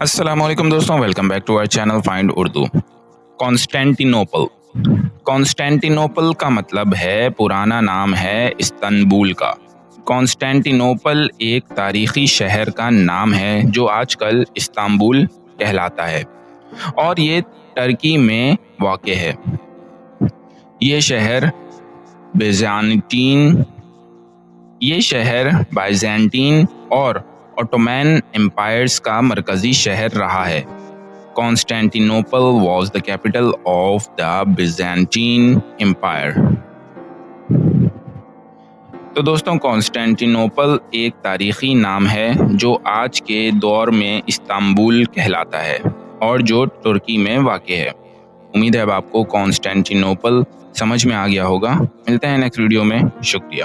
السلام علیکم دوستوں، welcome back to our channel find Urdu. Constantinople. Constantinople کا مطلب ہے پرانا نام ہے استنبول کا۔ کانسٹینٹینوپل ایک تاریخی شہر کا نام ہے جو آج کل استنبول کہلاتا ہے اور یہ ترکی میں واقع ہے۔ یہ شہر بائزینٹین اور اوٹومین امپائرز کا مرکزی شہر رہا ہے۔ Constantinople was the capital of the Byzantine Empire۔ تو دوستوں، کانسٹینٹینوپل ایک تاریخی نام ہے جو آج کے دور میں استنبول کہلاتا ہے اور جو ترکی میں واقع ہے۔ امید ہے اب آپ کو کانسٹینٹینوپل سمجھ میں آ گیا ہوگا۔ ملتے ہیں نیکسٹ ویڈیو میں، شکریہ۔